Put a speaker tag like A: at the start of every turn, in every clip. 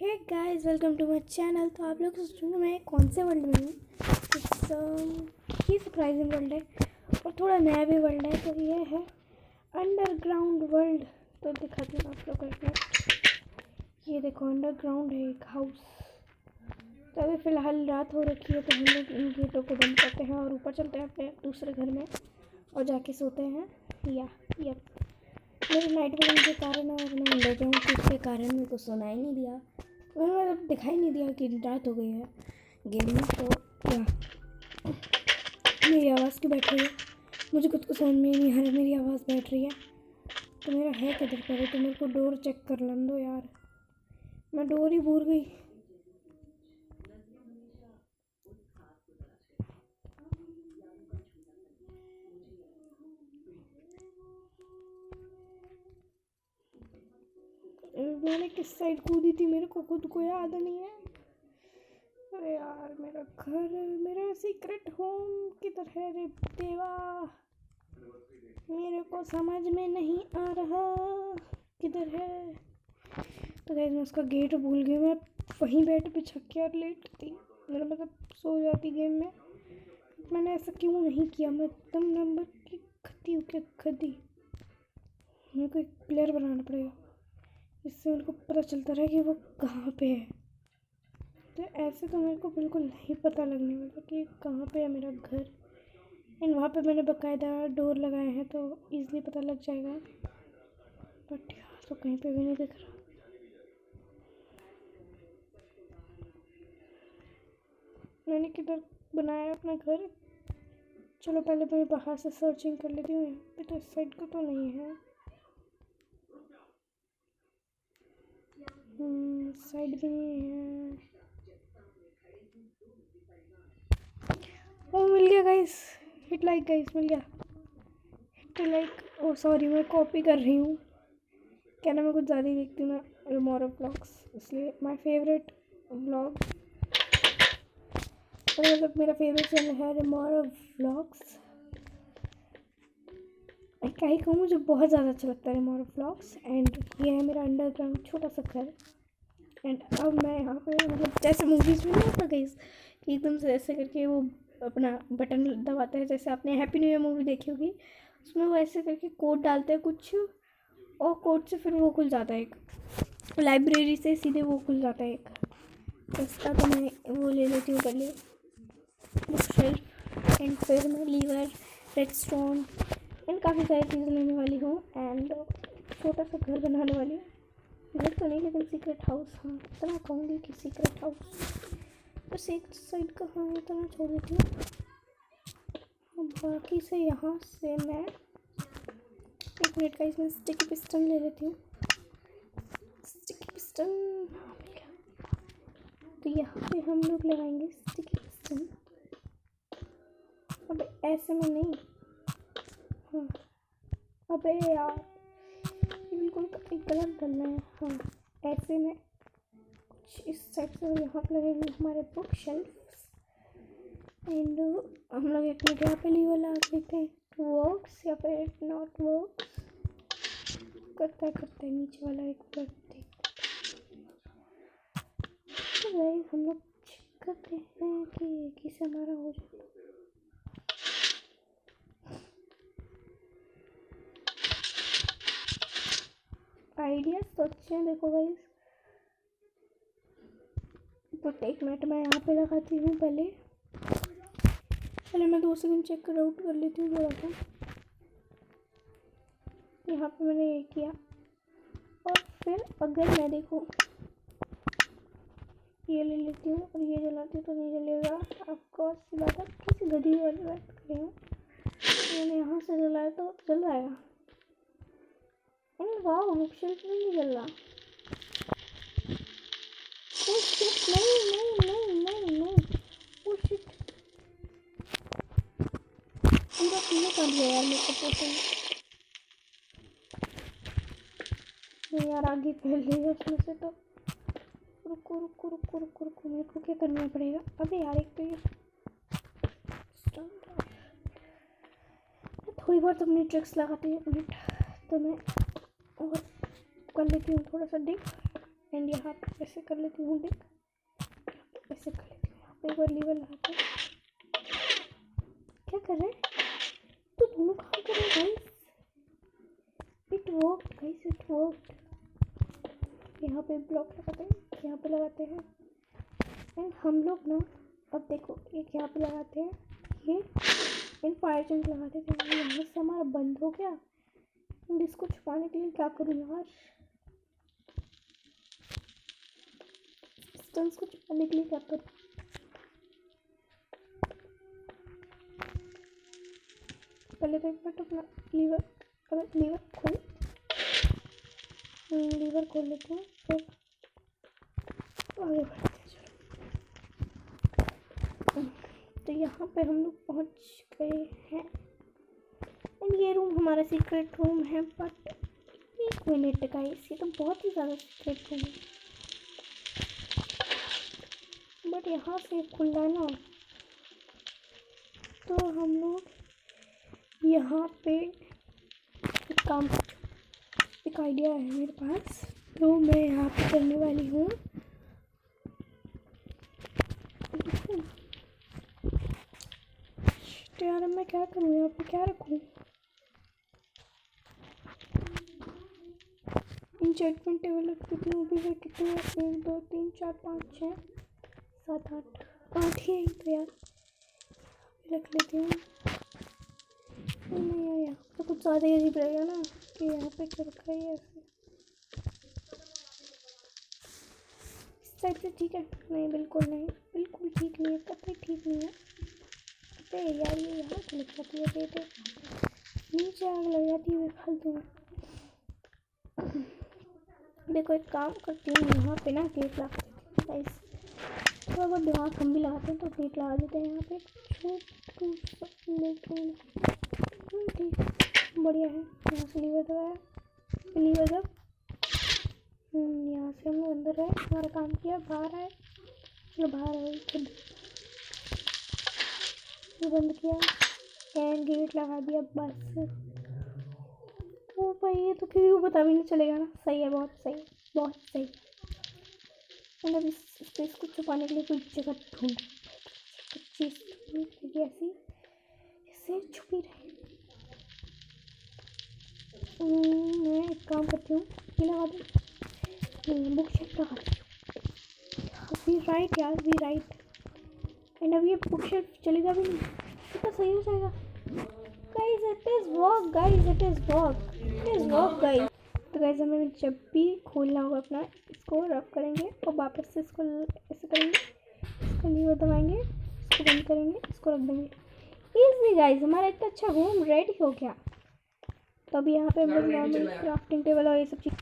A: Hey guys, welcome to my channel. तो आप लोग सोचेंगे मैं कौन से वर्ल्ड में हूँ। ये सरप्राइजिंग वर्ल्ड है और थोड़ा नया भी वर्ल्ड है। तो ये है अंडरग्राउंड वर्ल्ड। तो दिखाती हूँ आप लोगों को। ये देखो, अंडरग्राउंड है एक हाउस। तो अभी फ़िलहाल रात हो रखी है, तो हम लोग इन गेटों को बंद करते हैं और ऊपर चलते हैं अपने दूसरे घर में और जाके सोते हैं। यप मेरे नाइट विजन के कारण और मैं अंदर जाऊँ तो इसके कारण मेरे को सुनाई नहीं दिया, मतलब दिखाई नहीं दिया कि रात हो गई है गेम में। तो या मेरी आवाज़ क्यों बैठ रही है, मुझे खुद को समझ में नहीं आ रहा मेरी आवाज़ बैठ रही है। तो मेरा है किधर पर है, तो मेरे को डोर चेक कर लेने दो यार, मैं डोर ही भूल गई। मैंने किस साइड कूदी थी मेरे को खुद को याद नहीं है। अरे यार, मेरा घर, मेरा सीक्रेट होम किधर है रे देवा, मेरे को समझ में नहीं आ रहा किधर है। तो गाइस, मैं उसका गेट भूल गई। मैं वहीं बेड पे छक के और लेटती, मेरा मतलब सो जाती गेम में। मैंने ऐसा क्यों नहीं किया, मैं एकदम नंबर की खती हूँ क्या खदी। मेरे को एक प्लेयर बनाना पड़ेगा जिससे मेरे को पता चलता रहे कि वो कहाँ पे है। तो ऐसे तो मेरे को बिल्कुल नहीं पता लगने वाला कि कहाँ पे है मेरा घर। एंड वहाँ पे मैंने बकायदा डोर लगाए हैं तो ईज़िली पता लग जाएगा। बट यार, तो कहीं पे भी नहीं दिख रहा। मैंने किधर बनाया अपना घर। चलो पहले मैं बाहर से सर्चिंग कर लेती हूँ। यहाँ पे तो इस साइड को तो नहीं है। साइड भी नहीं है। ओ, मिल गया गाइस, हिट लाइक गाइस, मिल गया हिट लाइक। ओ सॉरी, मैं कॉपी कर रही हूँ। क्या ना, मैं कुछ ज़्यादा ही देखती हूँ ना रिमोरो व्लॉग्स, इसलिए माय फेवरेट व्लॉग, मतलब मेरा फेवरेट चैनल है रिमोरो व्लॉग्स। क्या ही कहूँ, मुझे बहुत ज़्यादा अच्छा लगता है रिमोरो व्लॉग्स। एंड ये है मेरा अंडरग्राउंड छोटा सा घर। एंड अब मैं यहाँ पे, मतलब जैसे मूवीज़ में नहीं होता गाइस कि एकदम से ऐसे करके वो अपना बटन दबाता है, जैसे आपने हैप्पी न्यू ईयर मूवी देखी होगी, उसमें वो ऐसे करके कोड डालते हैं कुछ और कोड से फिर वो खुल जाता है एक, लाइब्रेरी से सीधे वो खुल जाता है एक। इसका तो मैं वो ले लेती हूँ पहले बुक शेल्फ, एंड फिर मैं लीवर, रेडस्टोन एंड काफ़ी सारी चीज़ें लेने वाली हूँ। एंड छोटा सा घर बनाने वाली हूँ। घर तो नहीं, लेकिन सीक्रेट हाउस, हाँ इतना कहूँगी कि सीक्रेट हाउस। बस एक साइड का हाँ इतना छोड़ देती हूँ। बाकी से यहाँ से मैं एक मिनट का इसमें स्टिकी पिस्टन ले लेती हूँ। स्टिकी पिस्टन, हाँ मिल गया। तो यहाँ पे हम लोग लगाएंगे स्टिकी पिस्टन। अब ऐसे में नहीं, हाँ अबे यार, ये बिल्कुल गलत डलना है। हाँ ऐसे में कुछ इस साइड से यहाँ पर लगेंगे हमारे बुक शेल्फ्स। एंड हम लोग एक मिनट यहाँ पे लीवर लगा देते हैं, वर्क्स या फिर इट नॉट वर्क्स। करता है नीचे वाला एक बार देख। तो गाइस, हम लोग चेक करते हैं कि किसे हमारा हो जाए। आइडिया तो अच्छे हैं, देखो गाइस। बट एक मिनट मैं यहाँ पे लगाती हूँ। पहले मैं 2 सेकंड चेक आउट कर लेती हूँ थोड़ा सा। यहाँ पे मैंने ये किया और फिर अगर मैं देखूँ ये ले लेती हूँ और ये जलाती हूँ तो नहीं जलेगा। आपको सी बात है, किसी गधी वाली बात कर रही हूँ। मैंने यहाँ से जलाया तो जल जाएगा। वाह, बुक शेल्फ में नहीं जल रहा। ओ शिट, नहीं ओ शिट, पूरा पीने कर दिया यार मेरे को पोषण। नहीं यार, आगे फैल रही है उसमें से। तो रुको मेरे को क्या करना पड़ेगा। अबे यार, एक तो ये थोड़ी बहुत अपनी ट्रिक्स लगाती है। मिनट तो मैं और कर लेती हूँ थोड़ा सा डिग। एंड यहाँ पे ऐसे कर लेती हूँ देख, ऐसे कर लेती हूँ। यहाँ पे एक बार लीवर लगाते हैं। क्या कर रहे हैं तो दोनों काम कर रहे हैं guys. It work guys, it work. यहाँ पे ब्लॉक लगाते हैं, यहाँ पे लगाते हैं एंड हम लोग ना अब देखो एक यहाँ पे लगाते हैं ये एंड फायर जंप लगाते थे। यहाँ से हमारा बंद हो गया एंड इसको छुपाने के लिए क्या करूँ यार, पिस्टन्स को छुपाने के लिए क्या करूँ। पहले तो एक बार तो अपना लीवर खोल लेते हैं, फिर आगे बढ़ते हैं। चलो तो यहाँ पे हम लोग पहुँच गए हैं एंड ये रूम हमारा सीक्रेट रूम है। बट एक मिनट गाइस, ये तो बहुत ही ज़्यादा सीक्रेट रूम है। बट यहाँ से खुला है ना, तो हम लोग यहाँ पे एक काम, एक आइडिया है मेरे पास, तो मैं यहाँ पे करने वाली हूँ। तो यार मैं क्या करूँ, यहाँ पे क्या रखूँ। इंचेंटमेंट टेबल रखती हूँ, भी है कितनी है, 1 2 3 4 5 6 7 8 ही है तो यार रख लेती हूँ। नहीं यार यहाँ पे कुछ ज़्यादा ही अजीब रहेगा ना कि यहाँ पे क्या रखा है ऐसे। इस साइड से ठीक है? नहीं बिल्कुल नहीं, बिल्कुल ठीक नहीं है, कतई ठीक नहीं है। अरे यार ये यहाँ से लग जाती है, तो नीचे आग लग जाती है फालतू में। देखो एक काम करती हूँ, यहाँ पे ना गेट लगा देती हूँ गाइस। थोड़ा बहुत दिमाग हम भी लगाते हैं तो गेट लगा देते हैं यहाँ पे छोटू सा, लेकिन ठीक बढ़िया है। यहाँ से लीवर दबाया, लीवर जब यहाँ से हम लोग अंदर है, हमारा काम किया, बाहर आए, चलो बाहर आए, खुद ये बंद किया एंड गेट लगा दिया बस। ओ भाई ये तो किसी को पता भी नहीं चलेगा ना, सही है, बहुत सही, बहुत सही। मतलब इस स्पेस को छुपाने के लिए कोई जगह ढूंढ, चीज़ ऐसी इससे छुपी रहे। मैं एक काम करती हूँ, ये लगा दूँ, बुक शेल्फ लगा देती हूँ। वी राइट यार, वी राइट। एंड अब ये बुक शेल्फ चलेगा भी नहीं, कितना सही हो जाएगा guys. It is work guys, it is work, it is work guys. तो गाइस हमें जब भी खोलना होगा अपना, इसको रब करेंगे और वापस से इसको ऐसे करेंगे, इसको लीवर दबाएंगे, इसको बंद करेंगे, इसको रख देंगे। ईजी गाइस, हमारा इतना अच्छा होम रेडी हो गया। तो अभी यहाँ पे हम लोग नॉर्मल क्राफ्टिंग टेबल और ये सब चीज़,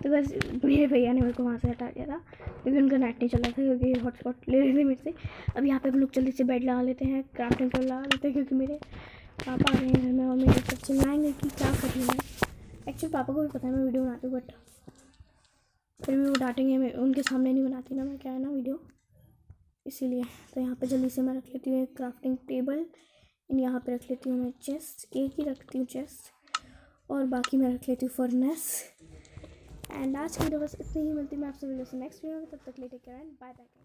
A: तो बस मेरे भैया ने मेरे को वहाँ से हटा दिया था क्योंकि उनका नेट नहीं चल रहा था, क्योंकि हॉटस्पॉट ले रहे थे मेरे से। अब यहाँ पे हम लोग जल्दी से बेड लगा लेते हैं, क्राफ्टिंग टेबल लगा लेते हैं, क्योंकि मेरे पापा आ रहे हैं घर में और मेरे सब चिल्लाएंगे कि क्या कर रही है। एक्चुअली पापा को भी पता है मैं वीडियो बनाती हूँ, बट फिर भी वो डांटेंगे, मैं उनके सामने नहीं बनाती ना मैं, क्या है ना वीडियो, इसीलिए। तो यहाँ पे जल्दी से मैं रख लेती हूँ एक क्राफ्टिंग टेबल एंड यहाँ पे रख लेती हूँ मैं चेस्ट, एक ही रखती हूँ चेस्ट, और बाकी मैं रख लेती हूँ फर्नेस। एंड आज की वीडियो बस इतनी ही, मिलती है मैं आपसे वीडियो से नेक्स्ट वीडियो में, तब तक ले take care and bye bye.